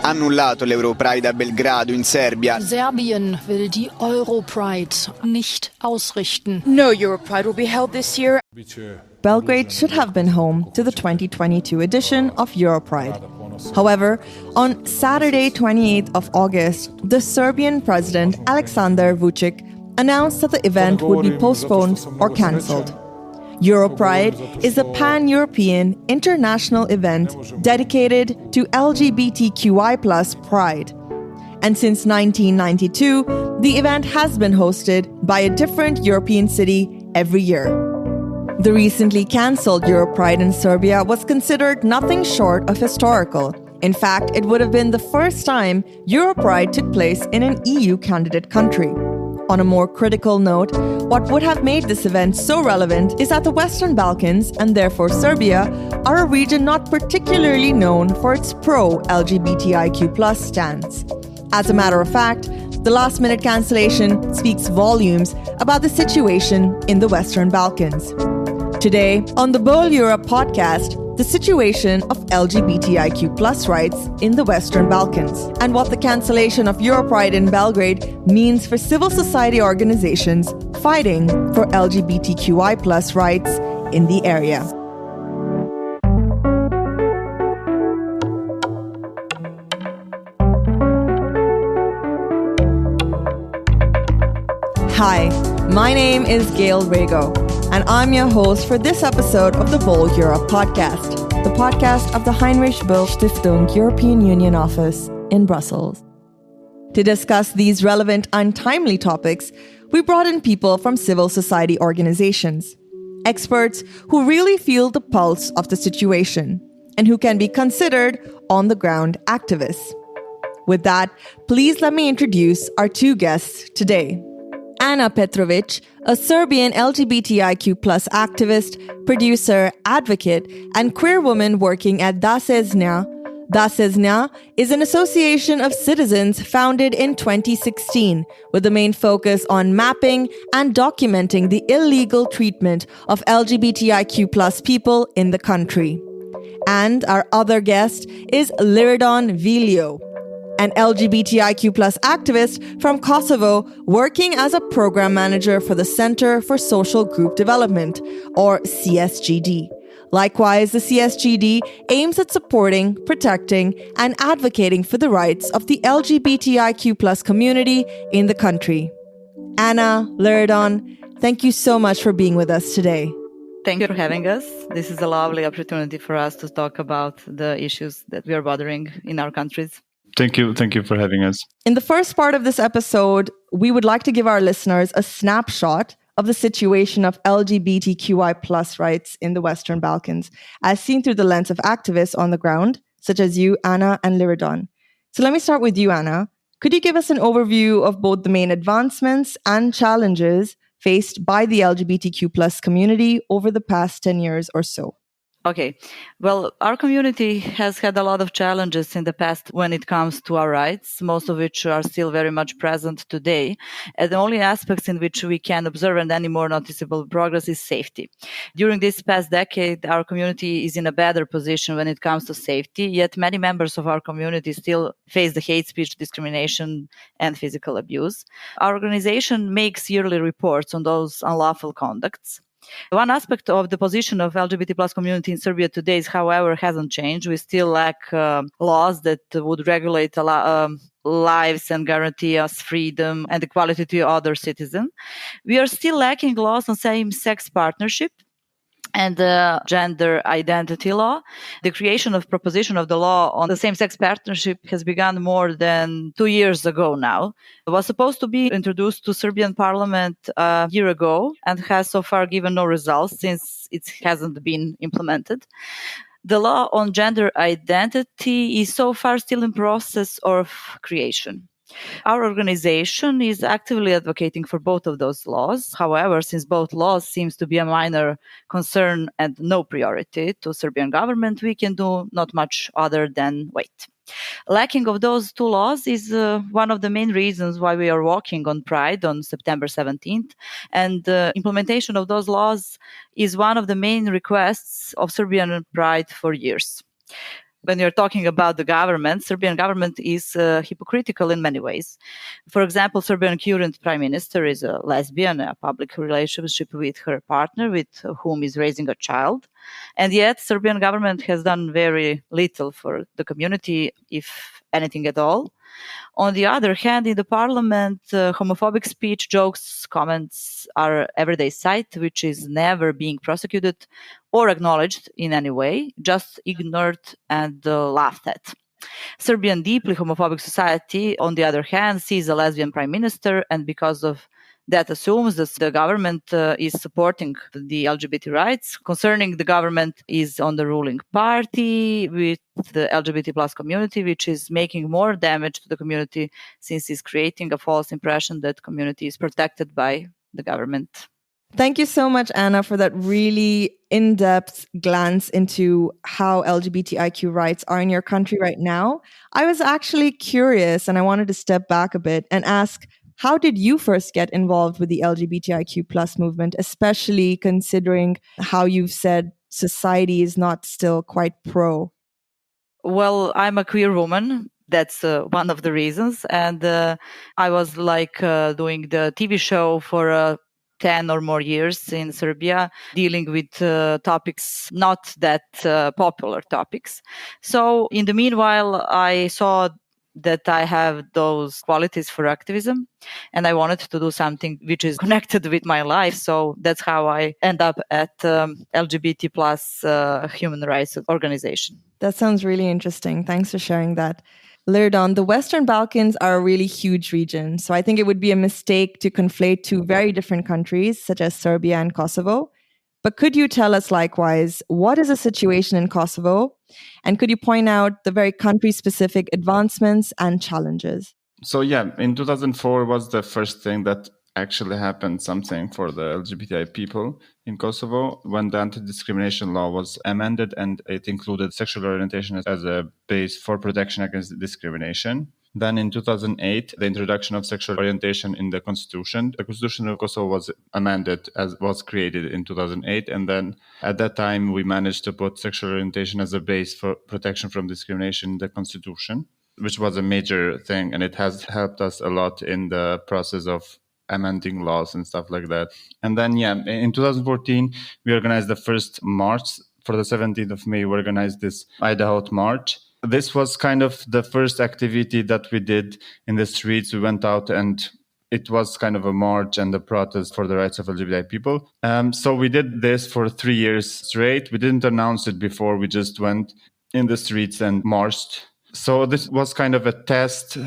annullato l'Europride a Belgrado in Serbia. Serbien will die Europride nicht ausrichten. No Europride will be held this year. Belgrade should have been home to the 2022 edition of Europride. However, on Saturday, 28th of August, the Serbian President Aleksandar Vučić announced that the event would be postponed or cancelled. Europride is a pan-European international event dedicated to LGBTQI+ pride. And since 1992, the event has been hosted by a different European city every year. The recently cancelled Europride in Serbia was considered nothing short of historical. In fact, it would have been the first time Europride took place in an EU candidate country. On a more critical note, what would have made this event so relevant is that the Western Balkans, and therefore Serbia, are a region not particularly known for its pro-LGBTIQ+ stance. As a matter of fact, the last-minute cancellation speaks volumes about the situation in the Western Balkans. Today, on the Bold Europe podcast, the situation of LGBTIQ+ rights in the Western Balkans, and what the cancellation of Europride in Belgrade means for civil society organizations fighting for LGBTQI+ rights in the area. Hi, my name is Gail Rago, and I'm your host for this episode of the Bold Europe podcast, the podcast of the Heinrich-Böll-Stiftung European Union office in Brussels. To discuss these relevant and timely topics, we brought in people from civil society organizations, experts who really feel the pulse of the situation and who can be considered on-the-ground activists. With that, please let me introduce our two guests today. Ana Petrović, a Serbian LGBTIQ+ activist, producer, advocate, and queer woman working at Da se zna. Da se zna is an association of citizens founded in 2016 with the main focus on mapping and documenting the illegal treatment of LGBTIQ+ people in the country. And our other guest is Liridon Viljo, an LGBTIQ+ activist from Kosovo working as a program manager for the Center for Social Group Development, or CSGD. Likewise, the CSGD aims at supporting, protecting, and advocating for the rights of the LGBTIQ+ community in the country. Ana, Liridon, thank you so much for being with us today. Thank you for having us. This is a lovely opportunity for us to talk about the issues that we are bothering in our countries. Thank you for having us. In the first part of this episode, we would like to give our listeners a snapshot of the situation of LGBTQI+ rights in the Western Balkans, as seen through the lens of activists on the ground, such as you, Ana, and Liridon. So let me start with you, Ana. Could you give us an overview of both the main advancements and challenges faced by the LGBTQ+ community over the past 10 years or so? Okay. Well, our community has had a lot of challenges in the past when it comes to our rights, most of which are still very much present today. And the only aspects in which we can observe any more noticeable progress is safety. During this past decade, our community is in a better position when it comes to safety, yet many members of our community still face the hate speech, discrimination, and physical abuse. Our organization makes yearly reports on those unlawful conducts. One aspect of the position of LGBT+ community in Serbia today is, however, hasn't changed. We still lack laws that would regulate lives and guarantee us freedom and equality to other citizens. We are still lacking laws on same-sex partnership and the gender identity law. The creation of proposition of the law on the same-sex partnership has begun more than 2 years ago now. It was supposed to be introduced to Serbian parliament a year ago and has so far given no results since it hasn't been implemented. The law on gender identity is so far still in process of creation. Our organization is actively advocating for both of those laws. However, since both laws seems to be a minor concern and no priority to Serbian government, we can do not much other than wait. Lacking of those two laws is one of the main reasons why we are walking on Pride on September 17th. And the implementation of those laws is one of the main requests of Serbian Pride for years. When you're talking about the government, Serbian government is hypocritical in many ways. For example, Serbian current prime minister is a lesbian, a public relationship with her partner, with whom is raising a child. And yet, Serbian government has done very little for the community, if anything at all. On the other hand, in the parliament, homophobic speech, jokes, comments are everyday sight, which is never being prosecuted or acknowledged in any way, just ignored and laughed at. Serbian deeply homophobic society, on the other hand, sees a lesbian prime minister, and because of that assumes that the government is supporting the LGBT rights. Concerning the government is on the ruling party with the LGBT plus community, which is making more damage to the community since it's creating a false impression that community is protected by the government. Thank you so much, Anna, for that really in-depth glance into how LGBTIQ rights are in your country right now. I was actually curious, and I wanted to step back a bit and ask, how did you first get involved with the LGBTIQ plus movement, especially considering how you've said society is not still quite pro? Well, I'm a queer woman. That's one of the reasons. And I was doing the TV show for 10 or more years in Serbia, dealing with topics, not that popular topics. So in the meanwhile, I saw that I have those qualities for activism, and I wanted to do something which is connected with my life. So that's how I end up at LGBT plus human rights organization. That sounds really interesting. Thanks for sharing that. Lirdon, the Western Balkans are a really huge region. So I think it would be a mistake to conflate two very different countries, such as Serbia and Kosovo. But could you tell us likewise, what is the situation in Kosovo? And could you point out the very country-specific advancements and challenges? So in 2004 was the first thing that actually happened, something for the LGBTI people in Kosovo, when the anti-discrimination law was amended and it included sexual orientation as a base for protection against discrimination. Then in 2008, the introduction of sexual orientation in the constitution. The constitution of Kosovo was amended, as was created in 2008. And then at that time, we managed to put sexual orientation as a base for protection from discrimination in the constitution, which was a major thing. And it has helped us a lot in the process of amending laws and stuff like that. And then, in 2014, we organized the first march. For the 17th of May, we organized this Idaho March. This was kind of the first activity that we did in the streets. We went out and it was kind of a march and a protest for the rights of LGBT people. So we did this for 3 years straight. We didn't announce it before. We just went in the streets and marched. So this was kind of a test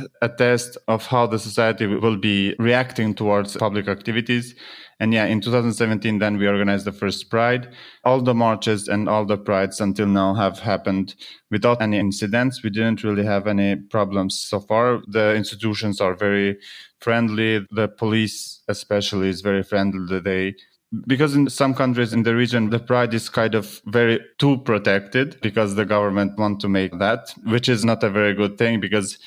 of how the society will be reacting towards public activities. And in 2017, then we organized the first Pride. All the marches and all the Prides until now have happened without any incidents. We didn't really have any problems so far. The institutions are very friendly. The police especially is very friendly. Because in some countries in the region, the Pride is kind of very too protected because the government want to make that, which is not a very good thing because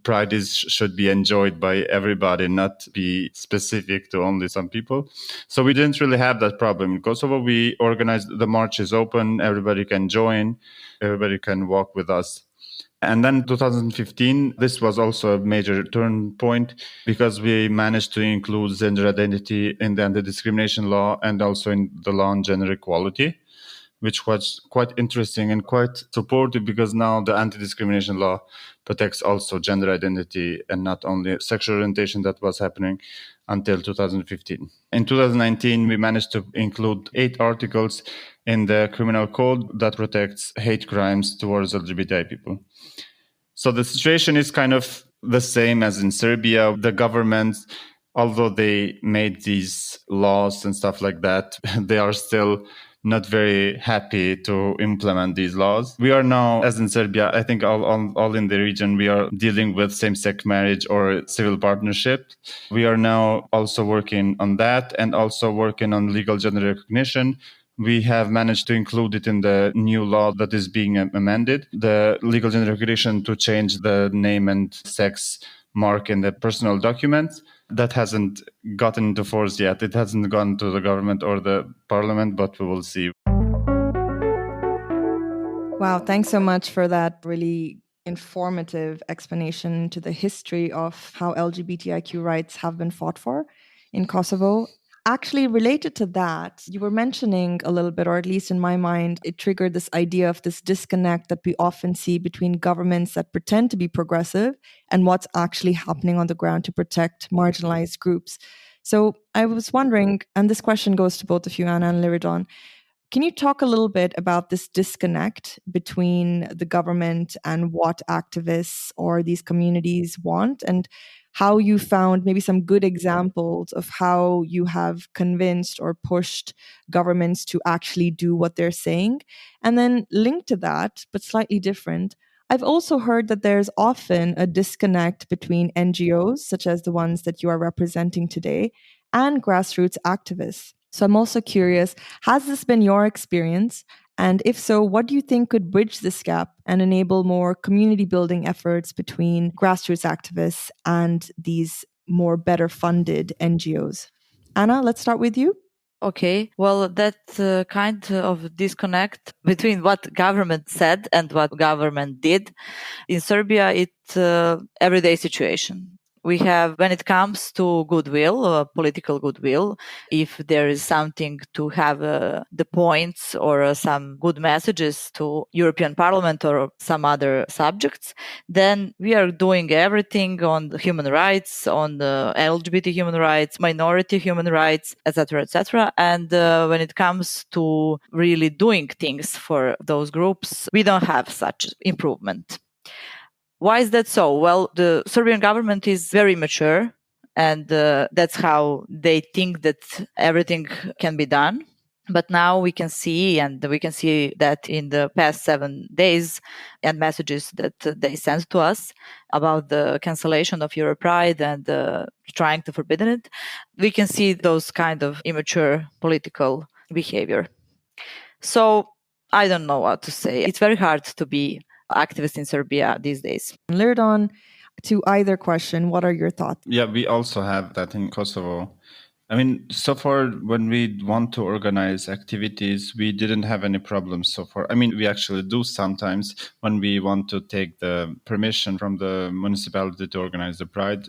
Pride should be enjoyed by everybody, not be specific to only some people. So we didn't really have that problem. In Kosovo, we organized the march is open. Everybody can join. Everybody can walk with us. And then 2015, this was also a major turn point because we managed to include gender identity in the anti-discrimination law and also in the law on gender equality, which was quite interesting and quite supportive because now the anti-discrimination law protects also gender identity and not only sexual orientation that was happening until 2015. In 2019, we managed to include 8 articles in the criminal code that protects hate crimes towards LGBTI people. So the situation is kind of the same as in Serbia. The government, although they made these laws and stuff like that, they are still not very happy to implement these laws. We are now, as in Serbia, I think all in the region, we are dealing with same-sex marriage or civil partnership. We are now also working on that and also working on legal gender recognition. We have managed to include it in the new law that is being amended, the legal gender recognition to change the name and sex mark in the personal documents. That hasn't gotten into force yet. It hasn't gone to the government or the parliament, but we will see. Wow, thanks so much for that really informative explanation to the history of how LGBTIQ rights have been fought for in Kosovo. Actually, related to that, you were mentioning a little bit, or at least in my mind, it triggered this idea of this disconnect that we often see between governments that pretend to be progressive and what's actually happening on the ground to protect marginalized groups. So I was wondering, and this question goes to both of you, Anna and Liridon, can you talk a little bit about this disconnect between the government and what activists or these communities want, and how you found maybe some good examples of how you have convinced or pushed governments to actually do what they're saying? And then linked to that, but slightly different, I've also heard that there's often a disconnect between NGOs, such as the ones that you are representing today, and grassroots activists. So I'm also curious, has this been your experience? And if so, what do you think could bridge this gap and enable more community building efforts between grassroots activists and these more better funded NGOs? Anna, let's start with you. Okay, well, that kind of disconnect between what government said and what government did in Serbia, it's everyday situation. We have, when it comes to goodwill, political goodwill, if there is something to have the points or some good messages to European Parliament or some other subjects, then we are doing everything on the human rights, on the LGBT human rights, minority human rights, etc., etc. And when it comes to really doing things for those groups, we don't have such improvement. Why is that so? Well, the Serbian government is very mature, and that's how they think that everything can be done. But now we can see that in the past 7 days and messages that they sent to us about the cancellation of Europride and trying to forbid it, we can see those kind of immature political behavior. So I don't know what to say. It's very hard to be activists in Serbia these days. Liridon, to either question, what are your thoughts? Yeah, we also have that in Kosovo. I mean, so far, when we want to organize activities, we didn't have any problems so far. I mean, we actually do sometimes when we want to take the permission from the municipality to organize the Pride.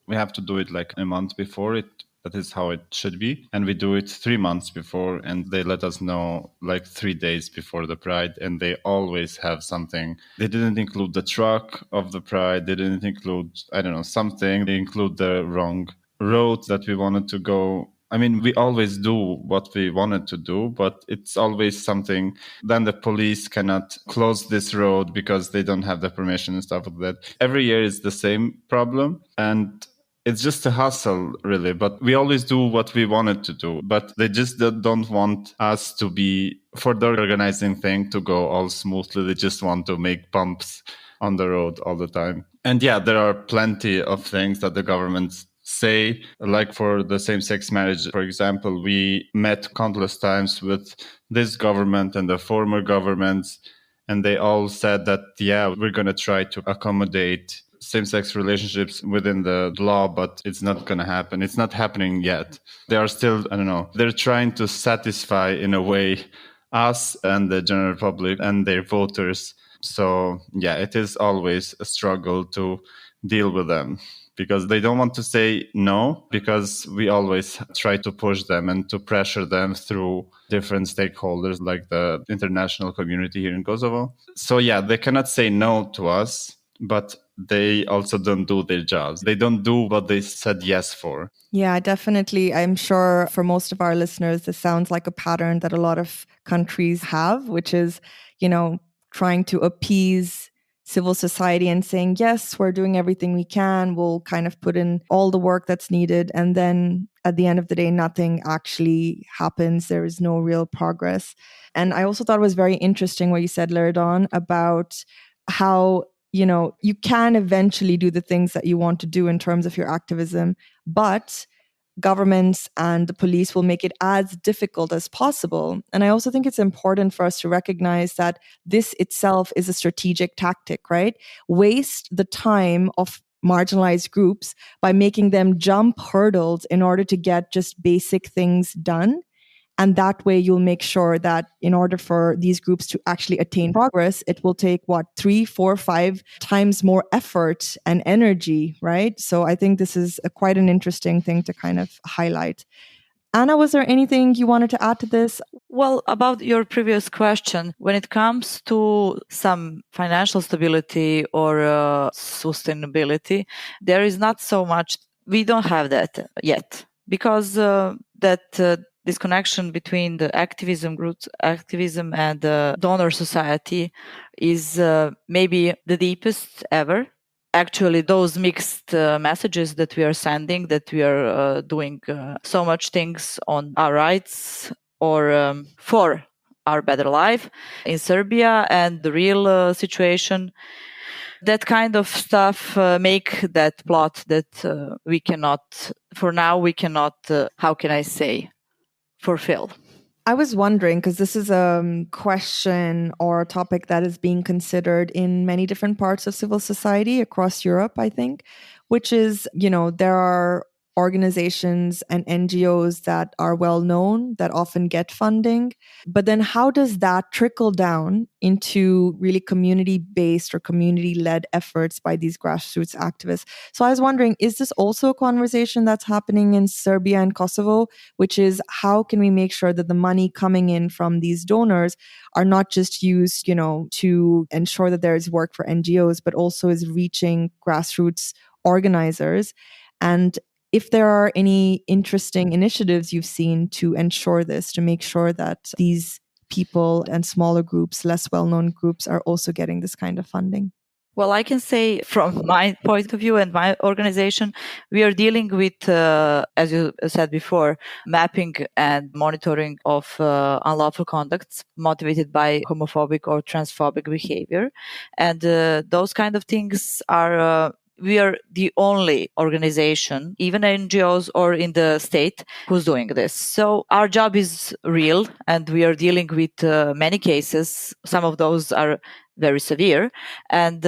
We have to do it like a month before it. That is how it should be. And we do it 3 months before, and they let us know like 3 days before the Pride, and they always have something. They didn't include the truck of the Pride. They didn't include, I don't know, something. They include the wrong road that we wanted to go. I mean, we always do what we wanted to do, but it's always something. Then the police cannot close this road because they don't have the permission and stuff like that. Every year is the same problem. And it's just a hustle, really. But we always do what we wanted to do. But they just don't want us to be, for the organizing thing to go all smoothly. They just want to make bumps on the road all the time. And yeah, there are plenty of things that the government say, like for the same-sex marriage, for example. We met countless times with this government and the former governments, and they all said that, yeah, we're going to try to accommodate same-sex relationships within the law, but it's not going to happen. It's not happening yet. They are still, I don't know, they're trying to satisfy, in a way, us and the general public and their voters. So, yeah, it is always a struggle to deal with them, because they don't want to say no, because we always try to push them and to pressure them through different stakeholders like the international community here in Kosovo. So yeah, they cannot say no to us, but they also don't do their jobs. They don't do what they said yes for. Yeah, definitely. I'm sure for most of our listeners, this sounds like a pattern that a lot of countries have, which is, trying to appease civil society and saying, yes, we're doing everything we can. We'll kind of put in all the work that's needed. And then at the end of the day, nothing actually happens. There is no real progress. And I also thought it was very interesting what you said, Liridon, about how you can eventually do the things that you want to do in terms of your activism, but governments and the police will make it as difficult as possible. And I also think it's important for us to recognize that this itself is a strategic tactic, right? Waste the time of marginalized groups by making them jump hurdles in order to get just basic things done. And that way you'll make sure that in order for these groups to actually attain progress, it will take 3, 4, 5 times more effort and energy, right? So I think this is quite an interesting thing to kind of highlight. Anna, was there anything you wanted to add to this? Well, about your previous question, when it comes to some financial stability or sustainability, there is not so much. We don't have that yet because that disconnection between the activism groups, activism and the donor society is maybe the deepest ever. Actually, those mixed messages that we are sending, that we are doing so much things on our rights or for our better life in Serbia and the real situation, that kind of stuff make that plot that we cannot, for now, we cannot, how can I say, fulfill. I was wondering, because this is a question or a topic that is being considered in many different parts of civil society across Europe, I think, which is, there are organizations and NGOs that are well known, that often get funding. But then how does that trickle down into really community-based or community-led efforts by these grassroots activists? So I was wondering, is this also a conversation that's happening in Serbia and Kosovo, which is how can we make sure that the money coming in from these donors are not just used, to ensure that there is work for NGOs, but also is reaching grassroots organizers? And if there are any interesting initiatives you've seen to ensure this, to make sure that these people and smaller groups, less well-known groups, are also getting this kind of funding. Well, I can say from my point of view and my organization, we are dealing with, as you said before, mapping and monitoring of unlawful conducts motivated by homophobic or transphobic behavior. And those kind of things are... we are the only organization, even NGOs or in the state, who's doing this. So our job is real and we are dealing with many cases. Some of those are very severe. And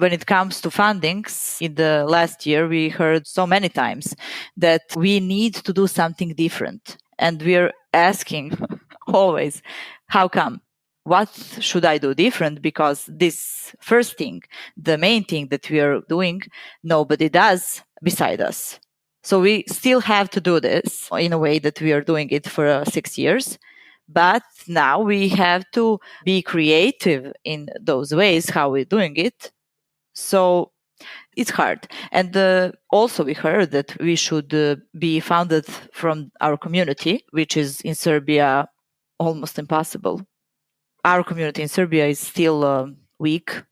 when it comes to fundings, in the last year, we heard so many times that we need to do something different. And we are asking always, how come? What should I do different? Because this first thing, the main thing that we are doing, nobody does beside us. So we still have to do this in a way that we are doing it for 6 years. But now we have to be creative in those ways, how we're doing it. So it's hard. And also we heard that we should be founded from our community, which is in Serbia almost impossible. Our community in Serbia is still weak,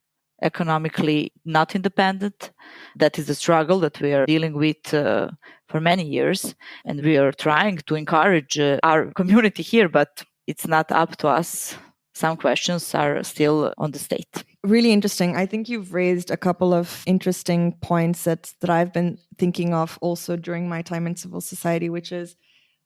economically not independent. That is the struggle that we are dealing with for many years. And we are trying to encourage our community here, but it's not up to us. Some questions are still on the state. Really interesting. I think you've raised a couple of interesting points that I've been thinking of also during my time in civil society, which is,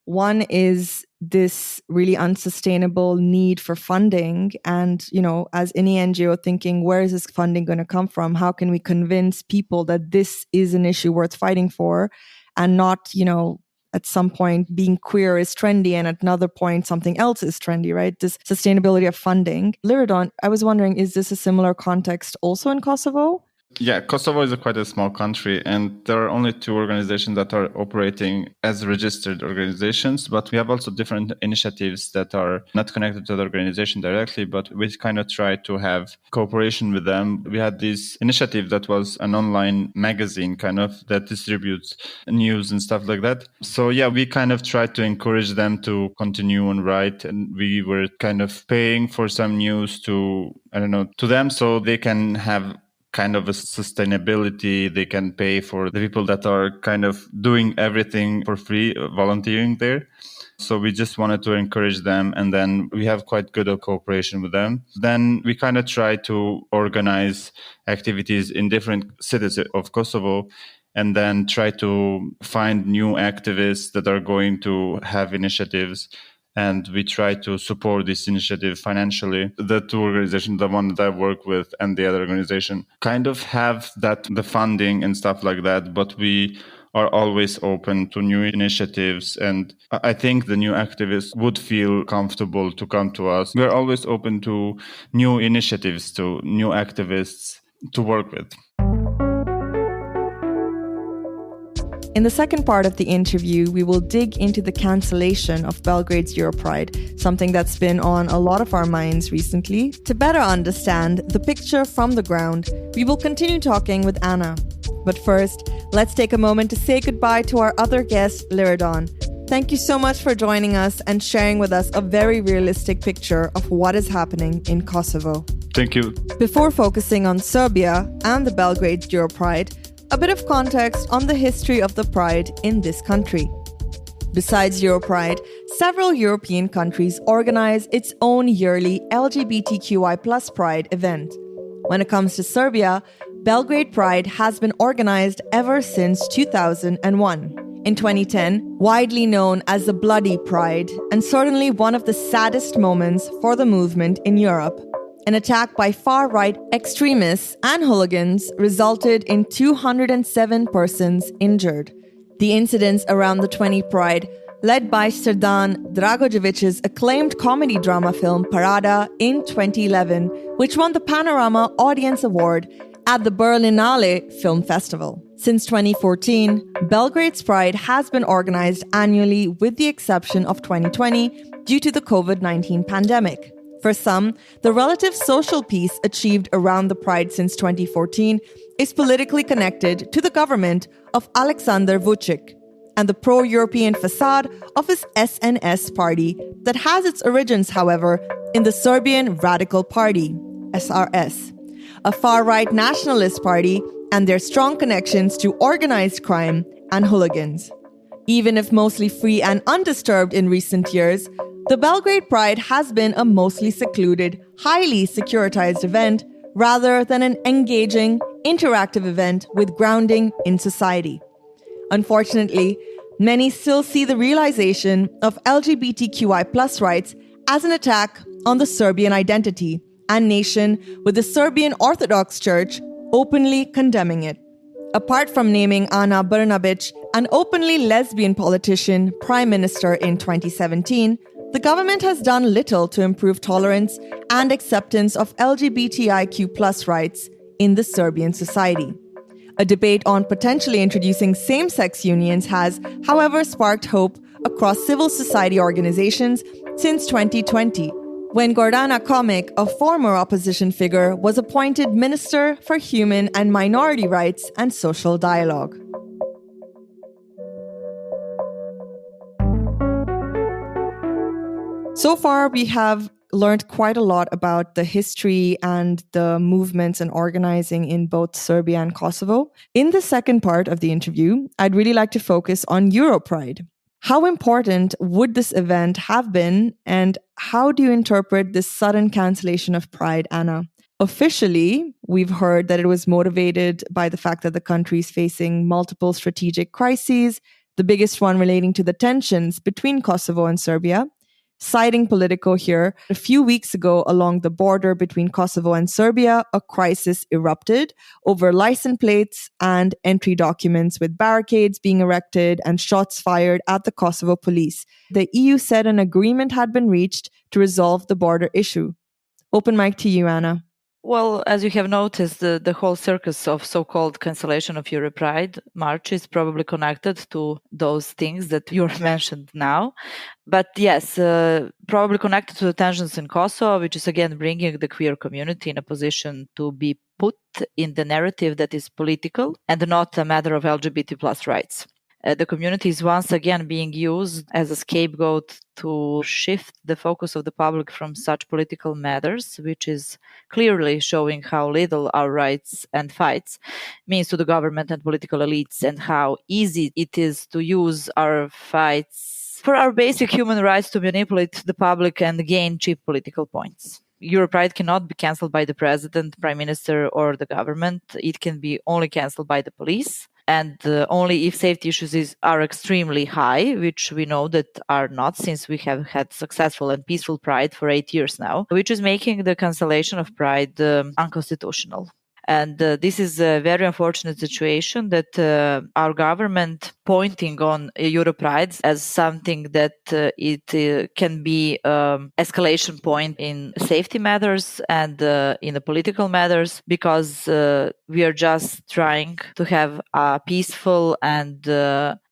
one is this really unsustainable need for funding. And, as any NGO thinking, where is this funding going to come from? How can we convince people that this is an issue worth fighting for and not, at some point being queer is trendy and at another point something else is trendy, right? This sustainability of funding. Liridon, I was wondering, is this a similar context also in Kosovo? Yeah, Kosovo is quite a small country, and there are only 2 organizations that are operating as registered organizations, but we have also different initiatives that are not connected to the organization directly, but we kind of try to have cooperation with them. We had this initiative that was an online magazine kind of that distributes news and stuff like that. So yeah, we kind of tried to encourage them to continue and write, and we were kind of paying for some news to them so they can have kind of a sustainability. They can pay for the people that are kind of doing everything for free, volunteering there. So we just wanted to encourage them, and then we have quite good cooperation with them. Then we kind of try to organize activities in different cities of Kosovo, and then try to find new activists that are going to have initiatives. And we try to support this initiative financially. The 2 organizations, the one that I work with and the other organization, kind of have the funding and stuff like that. But we are always open to new initiatives. And I think the new activists would feel comfortable to come to us. We're always open to new initiatives, to new activists to work with. In the second part of the interview, we will dig into the cancellation of Belgrade's Europride, something that's been on a lot of our minds recently. To better understand the picture from the ground, we will continue talking with Anna. But first, let's take a moment to say goodbye to our other guest, Liridon. Thank you so much for joining us and sharing with us a very realistic picture of what is happening in Kosovo. Thank you. Before focusing on Serbia and the Belgrade Europride, a bit of context on the history of the Pride in this country. Besides Europride, several European countries organize its own yearly LGBTQI+ Pride event. When it comes to Serbia, Belgrade Pride has been organized ever since 2001. In 2010, widely known as the Bloody Pride, and certainly one of the saddest moments for the movement in Europe, an attack by far-right extremists and hooligans resulted in 207 persons injured. The incidents around the 20 Pride, led by Srdan Dragojevic's acclaimed comedy drama film Parada in 2011, which won the Panorama Audience Award at the Berlinale Film Festival. Since 2014, Belgrade's Pride has been organized annually with the exception of 2020 due to the COVID-19 pandemic. For some, the relative social peace achieved around the Pride since 2014 is politically connected to the government of Aleksandar Vučić and the pro-European facade of his SNS party that has its origins, however, in the Serbian Radical Party, SRS, a far-right nationalist party and their strong connections to organized crime and hooligans. Even if mostly free and undisturbed in recent years, the Belgrade Pride has been a mostly secluded, highly securitized event rather than an engaging, interactive event with grounding in society. Unfortunately, many still see the realization of LGBTQI+ rights as an attack on the Serbian identity and nation, with the Serbian Orthodox Church openly condemning it. Apart from naming Ana Brnabić an openly lesbian politician prime minister in 2017, the government has done little to improve tolerance and acceptance of LGBTIQ+ rights in the Serbian society. A debate on potentially introducing same-sex unions has, however, sparked hope across civil society organizations since 2020, when Gordana Komic, a former opposition figure, was appointed Minister for Human and Minority Rights and Social Dialogue. So far, we have learned quite a lot about the history and the movements and organizing in both Serbia and Kosovo. In the second part of the interview, I'd really like to focus on Europride. How important would this event have been, and how do you interpret this sudden cancellation of Pride, Anna? Officially, we've heard that it was motivated by the fact that the country is facing multiple strategic crises, the biggest one relating to the tensions between Kosovo and Serbia. Citing Politico here, a few weeks ago along the border between Kosovo and Serbia, a crisis erupted over license plates and entry documents, with barricades being erected and shots fired at the Kosovo police. The EU said an agreement had been reached to resolve the border issue. Open mic to you, Anna. Well, as you have noticed, the whole circus of so-called cancellation of Europride March is probably connected to those things that you mentioned now. But yes, probably connected to the tensions in Kosovo, which is again bringing the queer community in a position to be put in the narrative that is political and not a matter of LGBT+ rights. The community is once again being used as a scapegoat to shift the focus of the public from such political matters, which is clearly showing how little our rights and fights means to the government and political elites, and how easy it is to use our fights for our basic human rights to manipulate the public and gain cheap political points. Europride cannot be cancelled by the president, prime minister, or the government. It can be only cancelled by the police. And only if safety issues are extremely high, which we know that are not, since we have had successful and peaceful Pride for 8 years now, which is making the cancellation of Pride unconstitutional. And this is a very unfortunate situation that our government pointing on Europride as something that it can be escalation point in safety matters and in the political matters, because we are just trying to have a peaceful and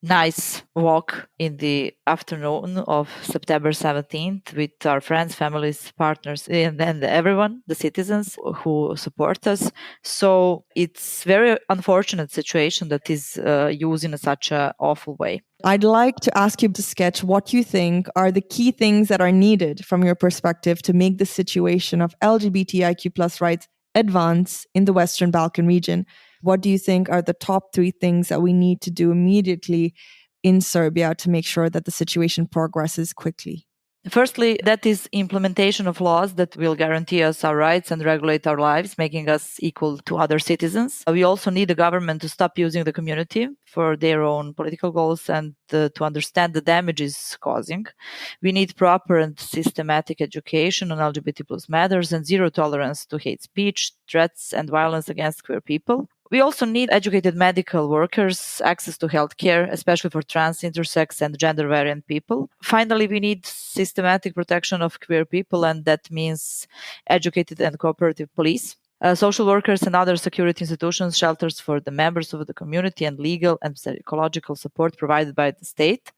nice walk in the afternoon of September 17th with our friends, families, partners, and everyone, the citizens who support us. So it's very unfortunate situation that is used in such an awful way. I'd like to ask you to sketch what you think are the key things that are needed from your perspective to make the situation of LGBTIQ plus rights advance in the Western Balkan region. What do you think are the top 3 things that we need to do immediately in Serbia to make sure that the situation progresses quickly? Firstly, that is implementation of laws that will guarantee us our rights and regulate our lives, making us equal to other citizens. We also need the government to stop using the community for their own political goals and to understand the damage it's causing. We need proper and systematic education on LGBT plus matters and zero tolerance to hate speech, threats, and violence against queer people. We also need educated medical workers, access to healthcare, especially for trans, intersex, and gender variant people. Finally, we need systematic protection of queer people, and that means educated and cooperative police. Social workers and other security institutions, shelters for the members of the community, and legal and psychological support provided by the state.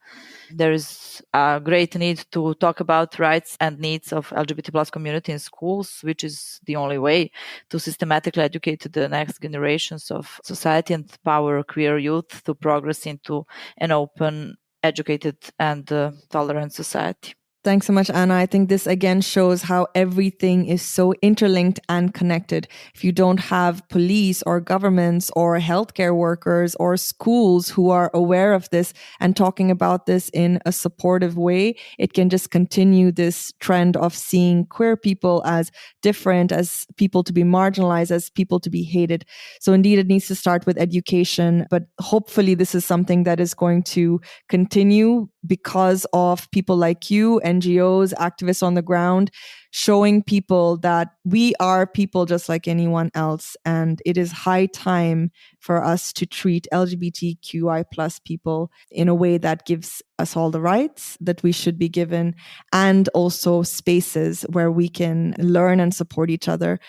There is a great need to talk about rights and needs of LGBT plus community in schools, which is the only way to systematically educate the next generations of society and empower queer youth to progress into an open, educated, and tolerant society. Thanks so much, Anna. I think this again shows how everything is so interlinked and connected. If you don't have police or governments or healthcare workers or schools who are aware of this and talking about this in a supportive way, it can just continue this trend of seeing queer people as different, as people to be marginalized, as people to be hated. So indeed, it needs to start with education, but hopefully this is something that is going to continue because of people like you, NGOs, activists on the ground, showing people that we are people just like anyone else. And it is high time for us to treat LGBTQI plus people in a way that gives us all the rights that we should be given, and also spaces where we can learn and support each other.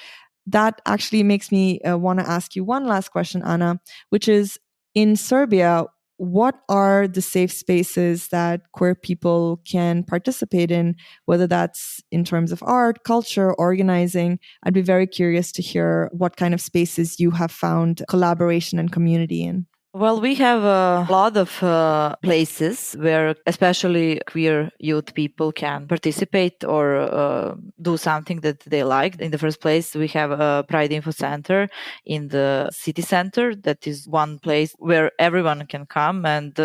That actually makes me want to ask you one last question, Anna, which is, in Serbia, what are the safe spaces that queer people can participate in, whether that's in terms of art, culture, organizing? I'd be very curious to hear what kind of spaces you have found collaboration and community in. Well, we have a lot of places where especially queer youth people can participate or do something that they like. In the first place, we have a Pride Info Center in the city center. That is one place where everyone can come and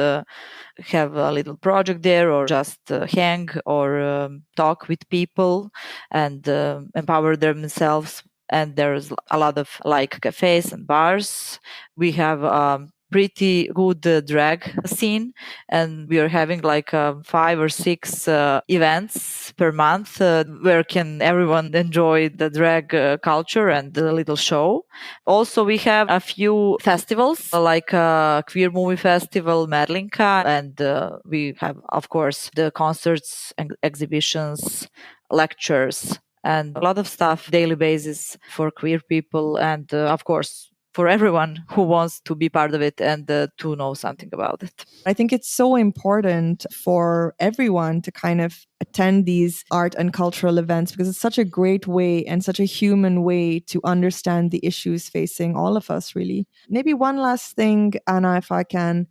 have a little project there, or just hang or talk with people and empower themselves. And there's a lot of like cafes and bars. We have pretty good drag scene, and we are having like 5 or 6 events per month where can everyone enjoy the drag culture and the little show. Also, we have a few festivals like Queer Movie Festival, Merlinka, and we have, of course, the concerts and exhibitions, lectures, and a lot of stuff daily basis for queer people, and of course for everyone who wants to be part of it and to know something about it. I think it's so important for everyone to kind of attend these art and cultural events, because it's such a great way and such a human way to understand the issues facing all of us, really. Maybe one last thing, Anna, if I can.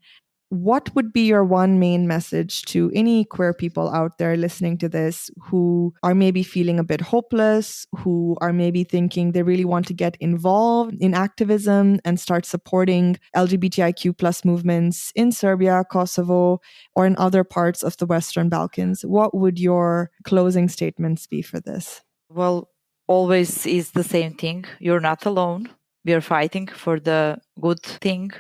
What would be your one main message to any queer people out there listening to this who are maybe feeling a bit hopeless, who are maybe thinking they really want to get involved in activism and start supporting LGBTIQ plus movements in Serbia, Kosovo, or in other parts of the Western Balkans? What would your closing statements be for this? Well, always is the same thing. You're not alone. We are fighting for the good thing.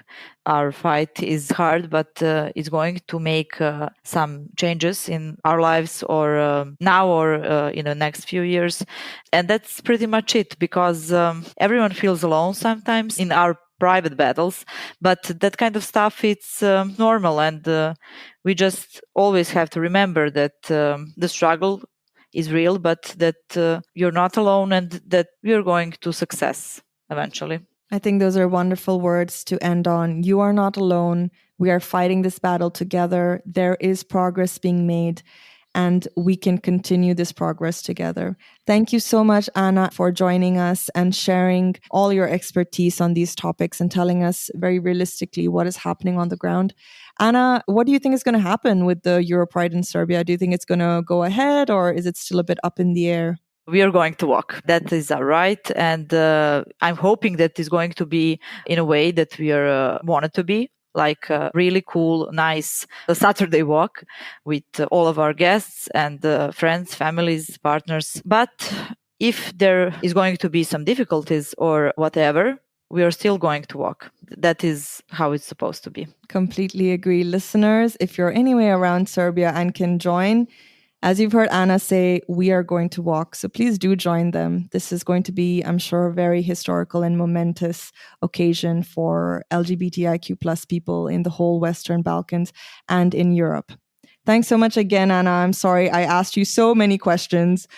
Our fight is hard, but it's going to make some changes in our lives or now or in the next few years. And that's pretty much it, because everyone feels alone sometimes in our private battles, but that kind of stuff, it's normal. And we just always have to remember that the struggle is real, but that you're not alone and that you're going to success eventually. I think those are wonderful words to end on. You are not alone. We are fighting this battle together. There is progress being made, and we can continue this progress together. Thank you so much, Anna, for joining us and sharing all your expertise on these topics and telling us very realistically what is happening on the ground. Anna, what do you think is going to happen with the Europride in Serbia? Do you think it's going to go ahead, or is it still a bit up in the air? We are going to walk. That is our right. And I'm hoping that it's going to be in a way that we are wanted to be, like a really cool, nice Saturday walk with all of our guests and friends, families, partners. But if there is going to be some difficulties or whatever, we are still going to walk. That is how it's supposed to be. Completely agree. Listeners, if you're anywhere around Serbia and can join, as you've heard Anna say, we are going to walk. So please do join them. This is going to be, I'm sure, a very historical and momentous occasion for LGBTIQ plus people in the whole Western Balkans and in Europe. Thanks so much again, Anna. I'm sorry I asked you so many questions.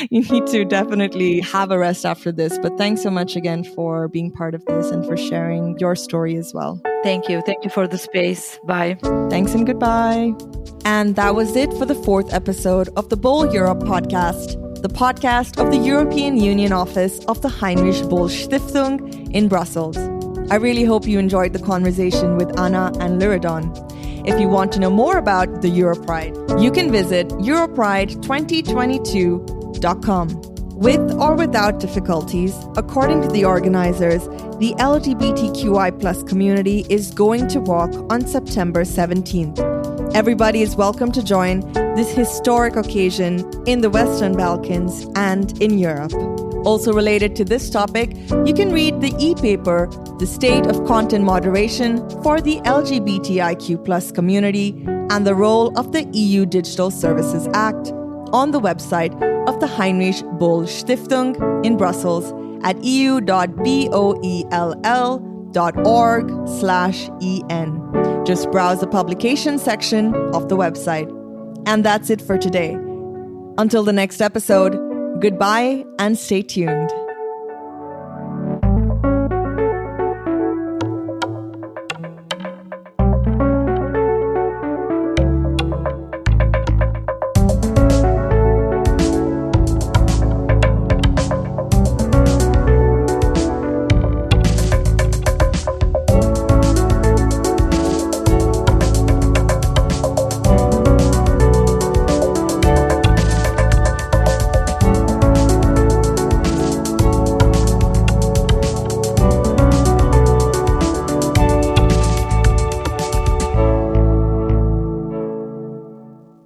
You need to definitely have a rest after this. But thanks so much again for being part of this and for sharing your story as well. Thank you. Thank you for the space. Bye. Thanks and goodbye. And that was it for the 4th episode of the Bowl Europe podcast, the podcast of the European Union office of the Heinrich-Böll-Stiftung in Brussels. I really hope you enjoyed the conversation with Anna and Liridon. If you want to know more about the Europride, you can visit europride2022.com. With or without difficulties, according to the organizers, the LGBTQI plus community is going to walk on September 17th. Everybody is welcome to join this historic occasion in the Western Balkans and in Europe. Also related to this topic, you can read the e-paper, The State of Content Moderation for the LGBTIQ plus community and the Role of the EU Digital Services Act on the website of the Heinrich-Böll-Stiftung in Brussels at eu.boell.org/en. Just browse the publication section of the website. And that's it for today. Until the next episode, goodbye and stay tuned.